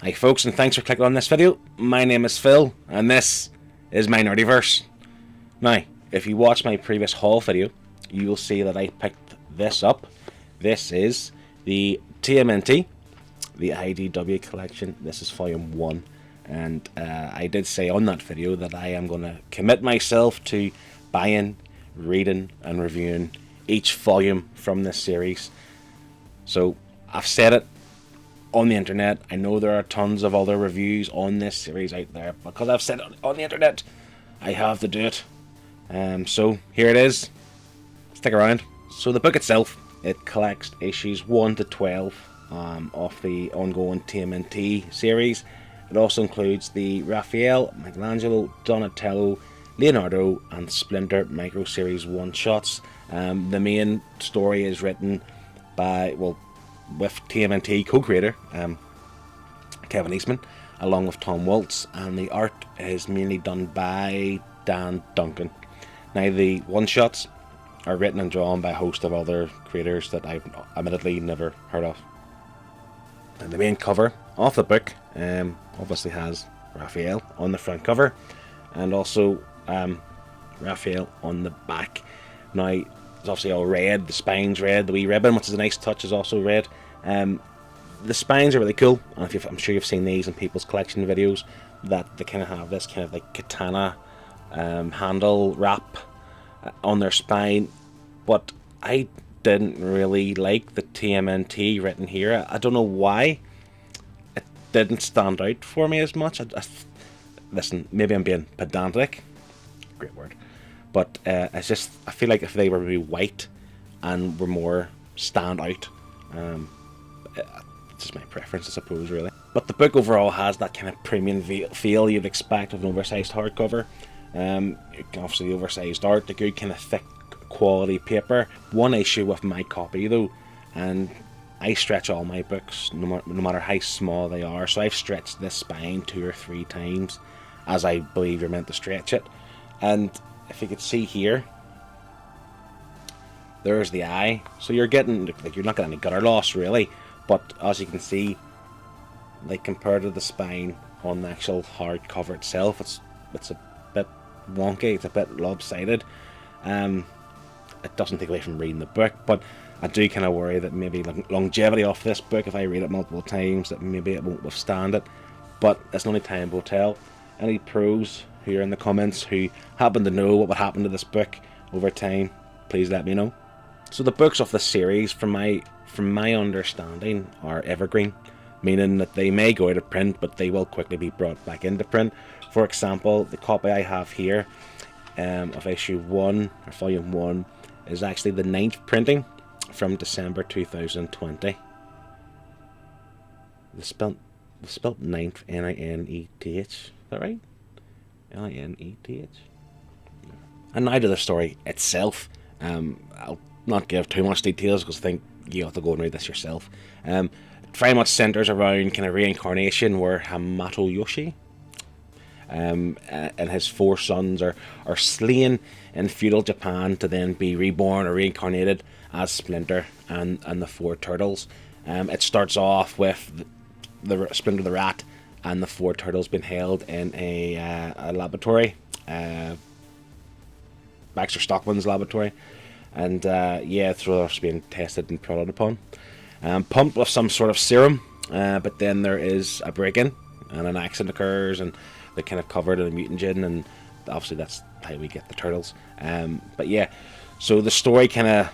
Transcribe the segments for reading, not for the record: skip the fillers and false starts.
Hi folks, and thanks for clicking on this video. My name is Phil, and this is my Nerdyverse. Now, if you watch my previous haul video, you will see that I picked this up. This is the TMNT, the IDW collection. This is volume 1, and I did say on that video that I am going to commit myself to buying, reading, and reviewing each volume from this series. So, I've said it on the internet. I know there are tons of other reviews on this series out there. Because I've said it on the internet, I have to do it. So here it is. Stick around. So the book itself, it collects issues 1 to 12 of the ongoing TMNT series. It also includes the Raphael, Michelangelo, Donatello, Leonardo, and Splinter micro series one-shots. The main story is written by, with TMNT co-creator Kevin Eastman, along with Tom Waltz, and the art is mainly done by Dan Duncan. Now, the one-shots are written and drawn by a host of other creators that I've admittedly never heard of. And the main cover of the book obviously has Raphael on the front cover, and also Raphael on the back. Now, it's obviously all red, the spine's red, the wee ribbon, which is a nice touch, is also red. The spines are really cool, and I'm sure you've seen these in people's collection videos, that they kind of have this kind of like katana handle wrap on their spine, but I didn't really like the TMNT written here. I don't know why it didn't stand out for me as much. Listen, maybe I'm being pedantic, great word, but it's just, I feel like if they were maybe white and were more stand out, it's just my preference, I suppose, really. But the book overall has that kind of premium feel you'd expect of an oversized hardcover. Obviously the oversized art, the good kind of thick quality paper. One issue with my copy though, and I stretch all my books no matter how small they are, so I've stretched this spine 2 or 3 times, as I believe you're meant to stretch it. And if you could see here, there's the eye, so you're getting, like, you're not getting any gutter loss really, but as you can see, like, compared to the spine on the actual hardcover itself, it's a bit wonky, it's a bit lopsided. It doesn't take away from reading the book, but I do kind of worry that maybe longevity of this book, if I read it multiple times, that maybe it won't withstand it. But it's only time will tell. Any pros who are in the comments who happen to know what would happen to this book over time, please let me know. So the books of the series, from my understanding, are evergreen, meaning that they may go out of print, but they will quickly be brought back into print. For example, the copy I have here of issue 1, or volume 1, is actually the 9th printing from December 2020. They spelt 9th, N-I-N-E-T-H, is that right? N-I-N-E-T-H. And now to the story itself. I'll not give too much details because I think you have to go and read this yourself. It very much centers around kind of reincarnation, where Hamato Yoshi and his 4 sons are slain in feudal Japan to then be reborn or reincarnated as Splinter and the 4 turtles. It starts off with the Splinter the Rat and the 4 turtles being held in a laboratory, Baxter Stockman's laboratory, and through being tested and prodded upon, pumped with some sort of serum, but then there is a break-in and an accident occurs, and they're kind of covered in a mutagen, and obviously that's how we get the turtles. But yeah, so the story kind of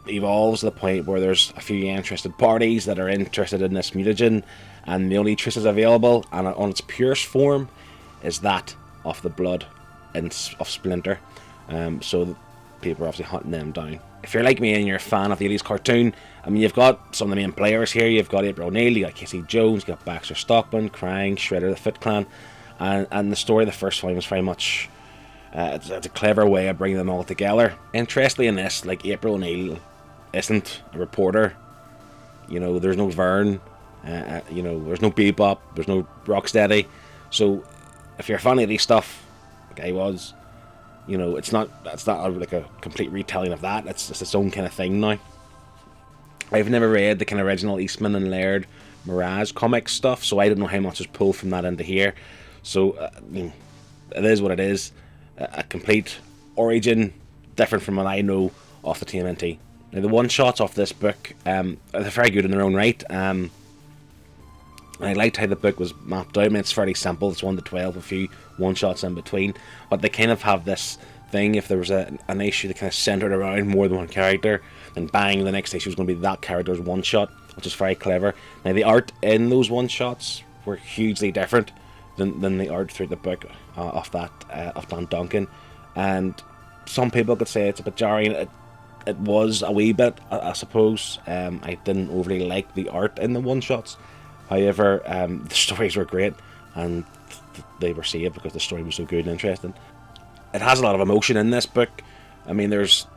evolves to the point where there's a few interested parties that are interested in this mutagen, and the only traces available, and on its purest form, is that of the blood of Splinter. So people are obviously hunting them down. If you're like me and you're a fan of the 80s cartoon, I mean, you've got some of the main players here. You've got April O'Neil, you got Casey Jones, you got Baxter Stockman, Krang, Shredder, the Foot Clan, and the story of the first volume is very much it's a clever way of bringing them all together. Interestingly, in this, like, April O'Neil isn't a reporter. You know, there's no Vern. You know, there's no Bebop. There's no Rocksteady. So, if you're a fan of these stuff, like I was, you know, it's not like a complete retelling of that. It's its own kind of thing now. I've never read the kind of original Eastman and Laird Mirage comic stuff, so I don't know how much was pulled from that into here. So I mean, it is what it is. A complete origin, different from what I know off the TMNT. Now the one shots off this book, they're very good in their own right. I liked how the book was mapped out. I mean, it's fairly simple. It's 1 to 12, a few one shots in between, but they kind of have this thing. If there was an issue that kind of centered around more than one character, then bang, the next issue was going to be that character's one shot, which is very clever. Now the art in those one shots were hugely different than the art through the book of Dan Duncan, and some people could say it's a bit jarring. It was a wee bit, I suppose. I didn't overly like the art in the one shots. However, the stories were great, and they were saved because the story was so good and interesting. It has a lot of emotion in this book. I mean, there's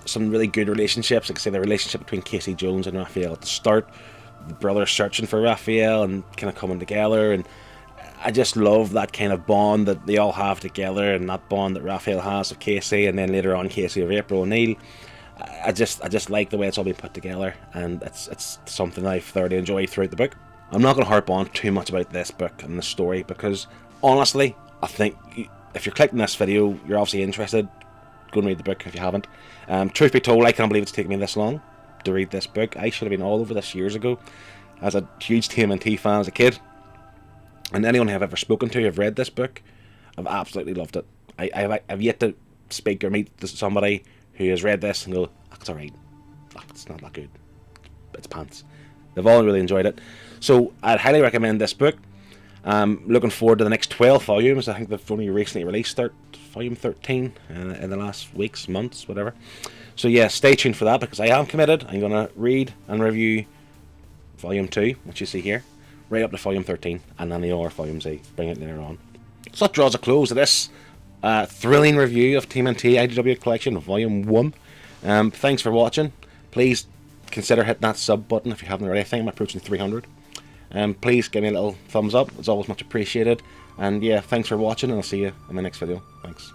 some really good relationships. Like I say, the relationship between Casey Jones and Raphael at the start, the brothers searching for Raphael and kind of coming together, and I just love that kind of bond that they all have together, and that bond that Raphael has of Casey, and then later on Casey of April O'Neil. I just like the way it's all been put together, and it's something I thoroughly enjoy throughout the book. I'm not going to harp on too much about this book and the story, because honestly, I think if you're clicking this video, you're obviously interested. Go and read the book if you haven't. Truth be told, I can't believe it's taken me this long to read this book. I should have been all over this years ago. As a huge TMNT fan as a kid, and anyone I've ever spoken to who've read this book, I've absolutely loved it. I've yet to speak or meet somebody who has read this and go, it's alright, it's not that good, it's pants. They've all really enjoyed it. So I'd highly recommend this book. Looking forward to the next 12 volumes. I think they've only recently released volume 13 in the last weeks, months, whatever. So yeah, stay tuned for that, because I am committed. I'm going to read and review volume 2, which you see here, right up to volume 13, and then the other volumes I bring it later on. So that draws a close to this thrilling review of TMNT IDW Collection Volume 1. Thanks for watching. Please consider hitting that sub button if you haven't already. I think I'm approaching 300. Please give me a little thumbs up. It's always much appreciated. And yeah, thanks for watching, and I'll see you in the next video. Thanks.